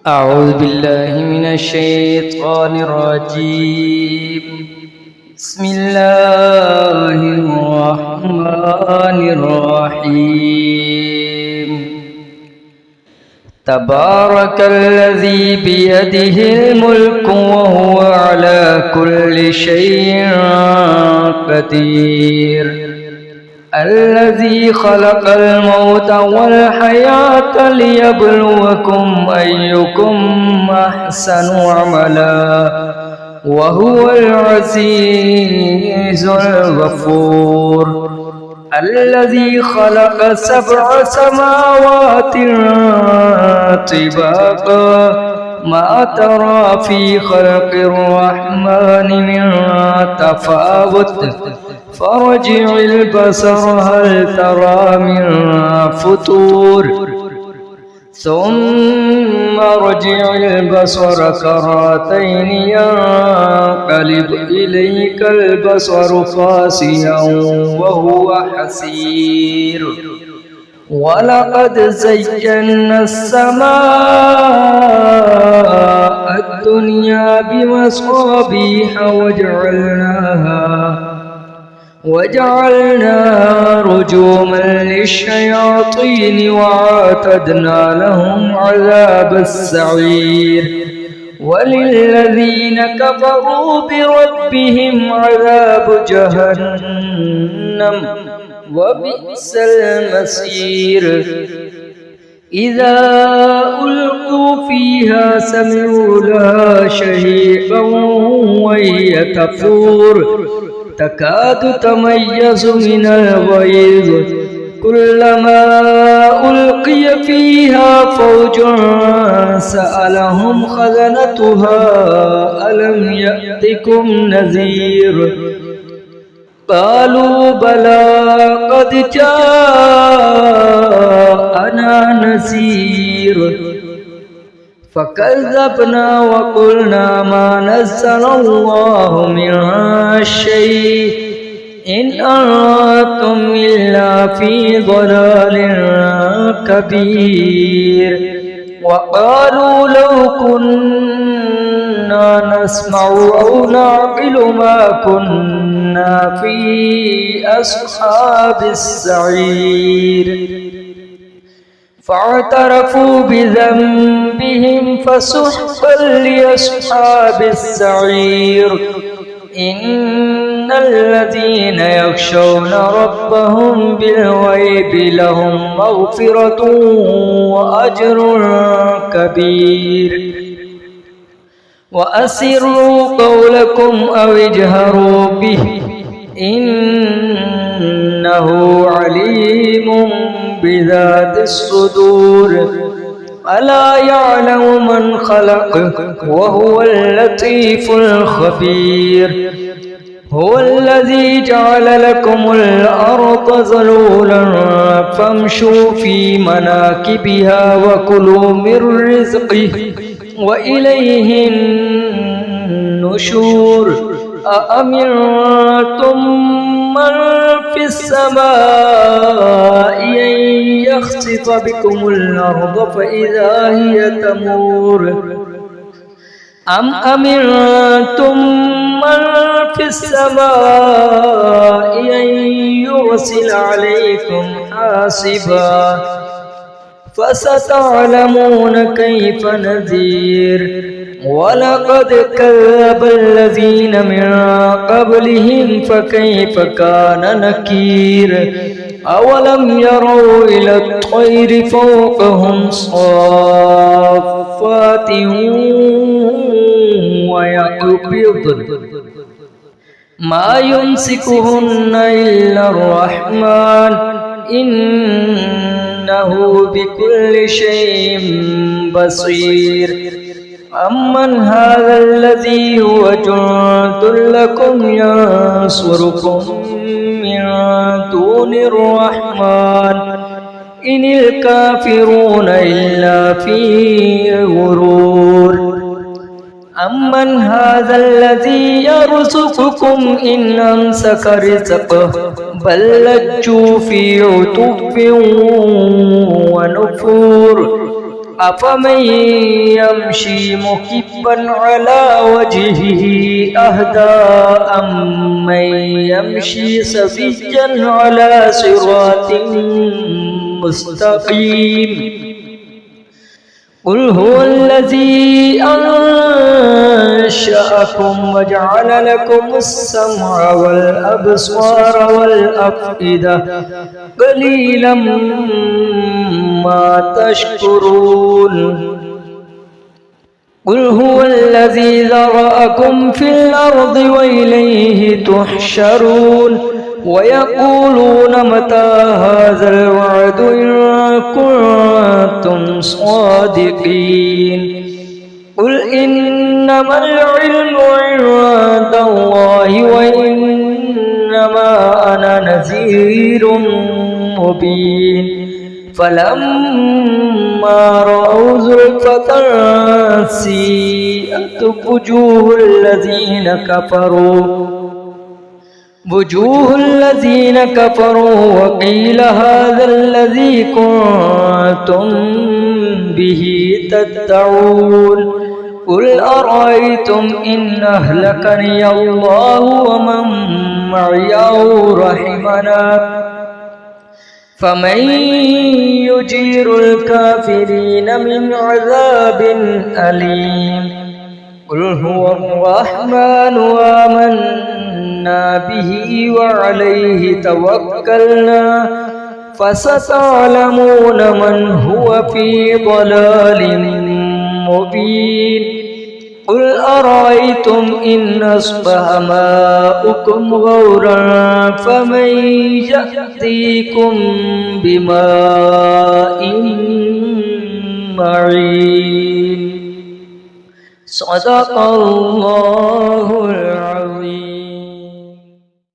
أعوذ بالله من الشيطان الرجيم. بسم الله الرحمن الرحيم. تبارك الذي بيده الملك وهو على كل شيء قدير. الذي خلق الموت والحياة ليبلوكم أيكم أحسن عملا وهو العزيز الغفور. الذي خلق 7 سماوات طباقا ما ترى في خلق الرحمن من تفاوت فارجع البصر هل ترى من فطور ثم ارجع البصر كرتين ينقلب إليك البصر خاسئا وهو حسير. ولقد زينا السماء الدنيا بمصابيح وجعلناها رجوما للشياطين وأعتدنا لهم عذاب السعير. وللذين كفروا بربهم عذاب جهنم وبئس المصير. إذا ألقوا فيها سمعوا لها شهيقا وهي تفور تكاد تميز من الغيظ كلما ألقي فيها فوج سألهم خزنتها ألم يأتكم نذير قالوا بلى قد جاءنا نذير فكذبنا وقلنا ما نزل الله من شيء إن أنتم إلا في ضلال كبير. وقالوا لو كنا نسمع أو نعقل ما كنا في أصحاب السعير. فاعترفوا بذنبهم فسحقا لأصحاب السعير. إن الذين يخشون ربهم بالغيب لهم مغفرة وأجر كبير. وأسروا قولكم أو اجهروا به إنه عليم بذات الصدور. ألا يعلم من خلق وهو اللطيف الخبير. هو الذي جعل لكم الأرض ذلولا فامشوا في مناكبها وكلوا من رزقه وإليه النشور. أأمنتم من في السماء أن يخسف بكم الأرض فإذا هي تمور أم أمنتم من في السماء أن يرسل عليكم حاصبا فستعلمون كيف نذير. ولقد كذب الذين من قبلهم فكيف كان نكير. أولم يروا إلى الطير فوقهم صافات ويقبضن ما يمسكهن إلا الرحمن إنه بكل شيء بصير. أمن هذا الذي هو جند لكم ينصركم من دون الرحمن إن الكافرون إلا في غرور. أمن هذا الذي يرزقكم إن أمسك رزقه بل لجوا في عتب ونفور أفمن يمشي مكبا على وجهه أهدى أمن يمشي سويا على صراط مستقيم قل هو الذي أنشأكم وجعل لكم السمع والأبصار والأفئدة قليلا ما تشكرون قل هو الذي ذرأكم في الأرض وإليه تحشرون ويقولون متى هذا الوعد إن كنتم صادقين قل إنما العلم عند الله وإنما أنا نذير مبين فلما رأوا زلفة سيئت وجوه الذين كفروا وقيل هذا الذي كنتم به تدعون قل أرأيتم إن أهلكني الله ومن معي أو رحمنا فمن يجير الكافرين من عذاب أليم قل هو الرحمن آمنا به وعليه توكلنا فستعلمون من هو في ضلال مبين قل أرأيتم إن أصبح ماؤكم غورا فمن يأتيكم بماء معين صدق الله العظيم.